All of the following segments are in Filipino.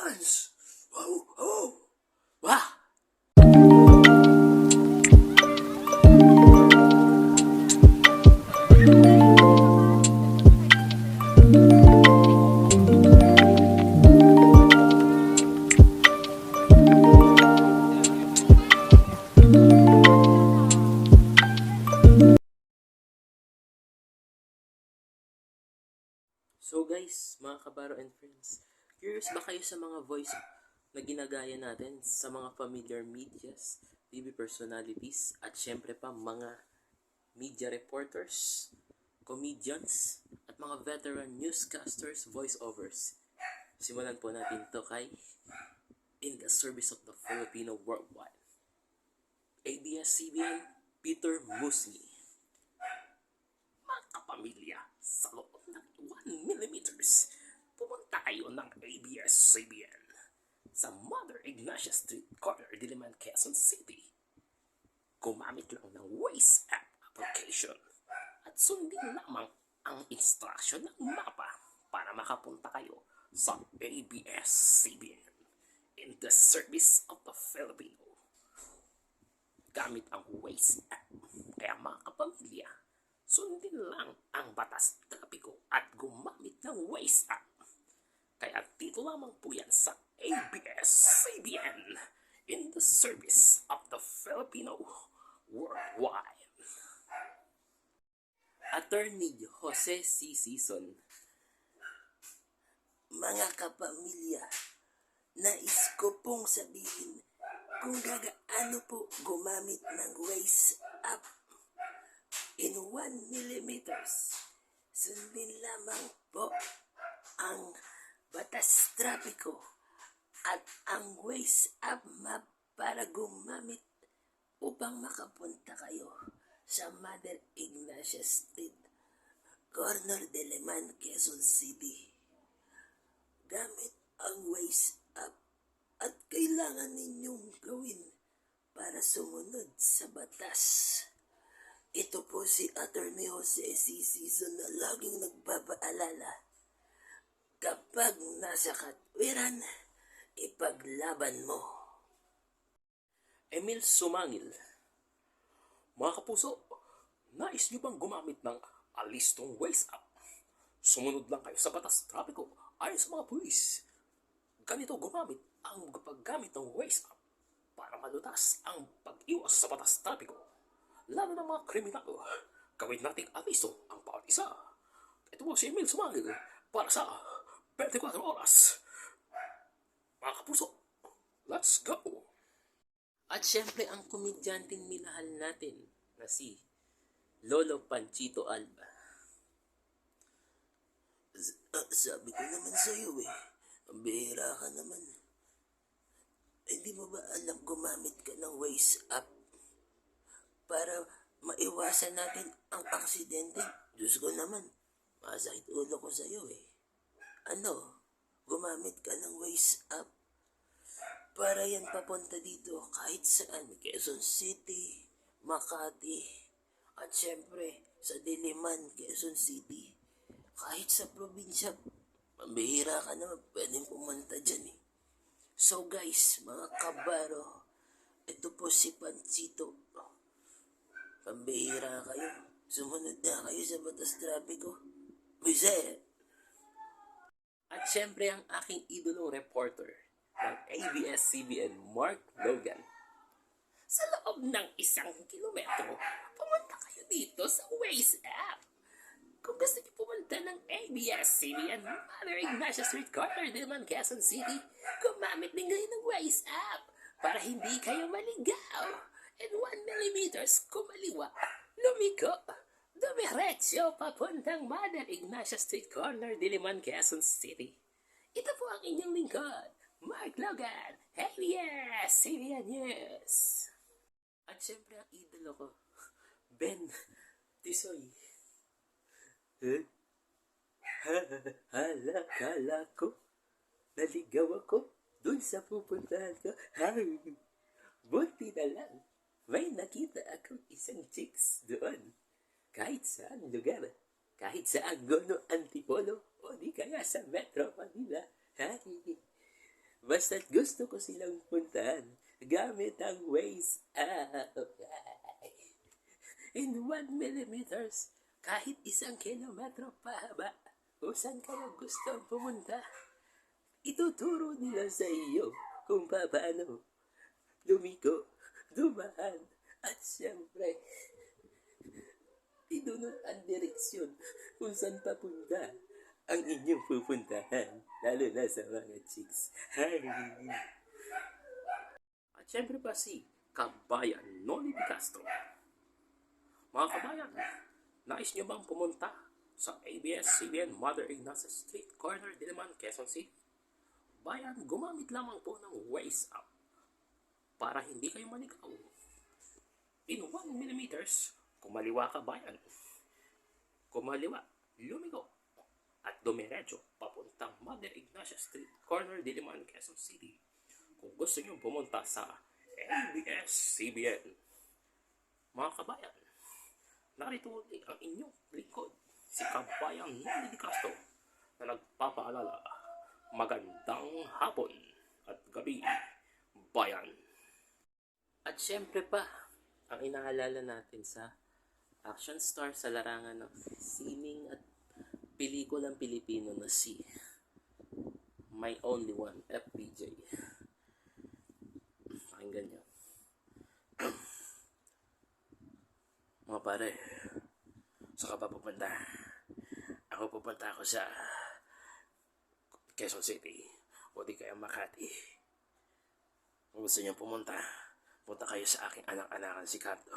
Hans! Oh, oh! Wah! So guys, mga kabaro and friends, curious ba kayo sa mga voice na ginagaya natin sa mga familiar medias, TV personalities, at syempre pa mga media reporters, comedians, at mga veteran newscasters, voiceovers? Simulan po natin to kay In the Service of the Filipino Worldwide, ABS-CBN, Peter Musli. Mga kapamilya, sa loob ng 1 millimeters, pumunta kayo ng ABS-CBN sa Mother Ignacia Street, corner Diliman, Quezon City. Gumamit lang ng Waze app application at sundin lamang ang instruction ng mapa para makapunta kayo sa ABS-CBN in the service of the Filipino. Gamit ang Waze app. Kaya mga kapamilya, sundin lang ang batas trapiko at gumamit ng Waze app. Kaya dito lamang po yan sa ABS-CBN in the service of the Filipino worldwide. Attorney Jose C. Sison. Mga kapamilya, nais ko pong sabihin kung gaano po gumamit ng Waze app in 1 millimeters. Sundin lamang po ang batas trapiko at ang Waze app map para gumamit upang makapunta kayo sa Mother Ignacia Street, corner Diliman, Quezon City. Gamit ang Waze app at kailangan ninyong gawin para sumunod sa batas. Ito po si Attorney Jose C. Sison na laging nagpapaalala. Kapag nasa katwiran, ipaglaban mo. Emil Sumangil. Mga kapuso, nais nyo bang gumamit ng alistong Waze app? Sumunod lang kayo sa batas trapiko ayon sa mga pulis. Ganito gumamit ang paggamit ng Waze app para malutas ang pag-iwas sa batas trapiko. Lalo ng mga kriminal, gawin nating alisto ang bawat isa. Ito po si Emil Sumangil para sa 24 oras. Mga kapuso, let's go! At syempre ang komedyanteng minahal natin na si Lolo Panchito Alba. Sabi ko naman sa'yo ang bihira ka naman. Hindi mo ba alam gumamit ka ng Waze app para maiwasan natin ang aksidente? Diyos ko naman, masakit ulo ko sa'yo gumamit ka ng Waze app para yan papunta dito kahit saan, Quezon City, Makati, at syempre sa Diliman, Quezon City. Kahit sa probinsya, mabihira ka naman, pwedeng pumunta dyan So guys, mga kabaro, ito po si Panchito. Pambihira kayo, sumunod na kayo sa batas trapiko. Miser! At syempre ang aking idolong reporter ng ABS-CBN, Mark Logan. Sa loob ng 1 kilometro, pumunta kayo dito sa Waze app. Kung gusto niyo pumunta ng ABS-CBN, Mother Ignacia Street, corner Diliman, Quezon City, gumamit din kayo ng Waze app para hindi kayo maligaw. And 1 millimeters kumaliwa, lumiko, dumiretso papuntang Mother Ignacia Street, corner Diliman, Quezon City. Ito po ang inyong lingkod, Mark Logan, ABS-CBN News. At syempre ang idolo ko, Ben Tisoy. Kala ko, naligaw ako dun sa pupuntahan ko. Buti na lang, may nakita akong isang chicks doon. Kahit saan lugar, kahit sa Angono, Antipolo, o di kaya sa Metro Manila. Basta't gusto ko silang puntahan gamit ang Waze app. In 1 millimeters, kahit 1 kilometro pahaba, kung saan ka na gusto pumunta, ituturo nila sa iyo kung paano lumiko, dumaan, at siyempre, idunod ang direksyon kung saan papunta ang inyong pupuntahan, lalo na sa mga chicks. Hi! At syempre pa si Kabayan Noli Di Castro. Mga kabayan, nais nyo bang pumunta sa ABS-CBN Mother Ignacia Street, Corner, Diliman, Quezon City? Bayan, gumamit lamang po ng Waze app para hindi kayo maligaw. In 1 millimeters, kumaliwa ka bayan. Kumaliwa, lumigo, at dumiretso papuntang Mother Ignacia Street, Corner, Diliman, Quezon City. Kung gusto nyo pumunta sa ABS-CBN, mga kabayan, narito ulit ang inyong lingkod, si Kabayan Noli Di Castro, na nagpapaalala, magandang hapon at gabi, bayan. At syempre pa, ang inaalala natin sa action star sa larangan ng sining at pelikulang Pilipino na si My Only One, FPJ. Pakinggan nyo. Mga pare, saan ka pa pupunta? Pupunta ako sa Quezon City o di kaya Makati. Kung gusto niyo pumunta, punta kayo sa aking anak-anakan si Cardo,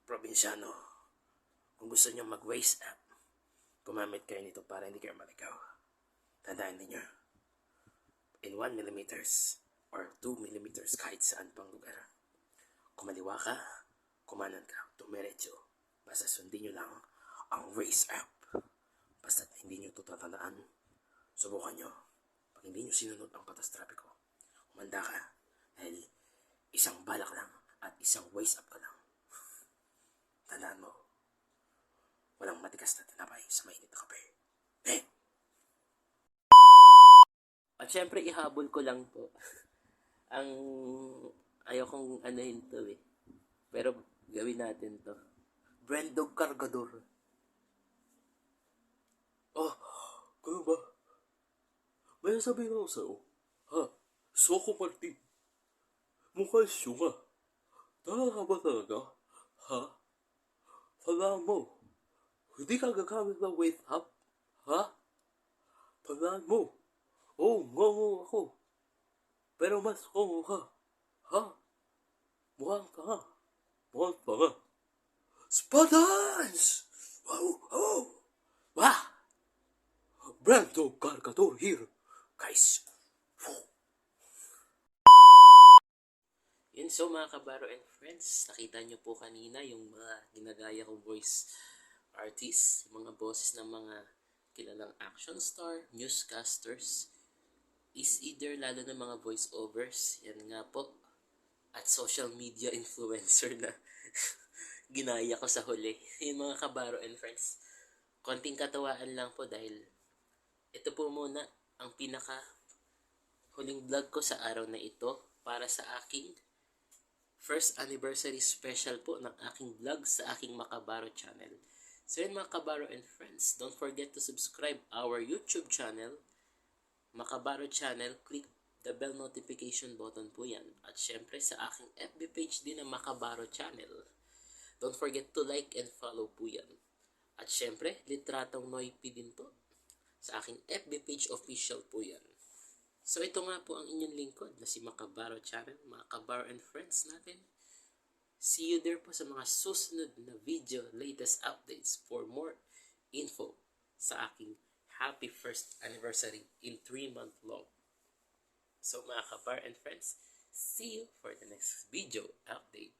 probinsyano. Kung gusto niyo mag-Waze app, gumamit kayo nito para hindi kayo maligaw. Tandaan niyo, in 1 millimeters or 2 millimeters kahit saan pang lugar, kumaliwa ka, kumanan ka, dumiretso. Basta sundin nyo lang ang Waze app. Basta hindi nyo ito tatandaan, subukan nyo. Pag hindi nyo sinunod ang batas trapiko, umanda ka. Dahil isang balak lang at isang Waze app ka lang. Tandaan mo, walang matigas na tinapay sa mainit na kape. At syempre, ihabol ko lang po. Ang ayokong anahin to eh. Pero gawin natin to. Brandog Cargador. Ah, ganun ba? May sabihin ako sa'yo. Ha? Soko Martin. Mukha syunga. Talaga ba talaga? Ha? Tandaan mo. Hindi ka gagamit ng Waze app? Ha? Tandaan mo. Oh, ngongo ako. Pero mas ngongo ka. Ha? Mukhang tanga. Mukhang tanga. Spartans! Wow! Oh! Wah! Brando Cargador here, guys. Yun, so mga kabaro and friends, nakita nyo po kanina yung mga ginagaya kong voice artists, yung mga boses ng mga kilalang action star, newscasters, is either lalo na mga voice overs, yan nga po, at social media influencer na ginaya ko sa huli. Yung mga kabaro and friends, konting katawaan lang po dahil ito po muna ang pinaka huling vlog ko sa araw na ito para sa aking first anniversary special po ng aking vlog sa aking Makabaro channel. So yun mga kabaro and friends, don't forget to subscribe our YouTube channel, Makabaro channel, click the bell notification button po yan. At syempre sa aking FB page din ng Makabaro channel. Don't forget to like and follow po yan. At syempre, Litratong Noypi din po. Sa aking FB page official po yan. So ito nga po ang inyong lingkod na si Makabaro Channel, mga kabaro and friends natin. See you there po sa mga susunod na video, latest updates for more info sa aking happy first anniversary in 3-month long. So mga kabaro and friends, see you for the next video update.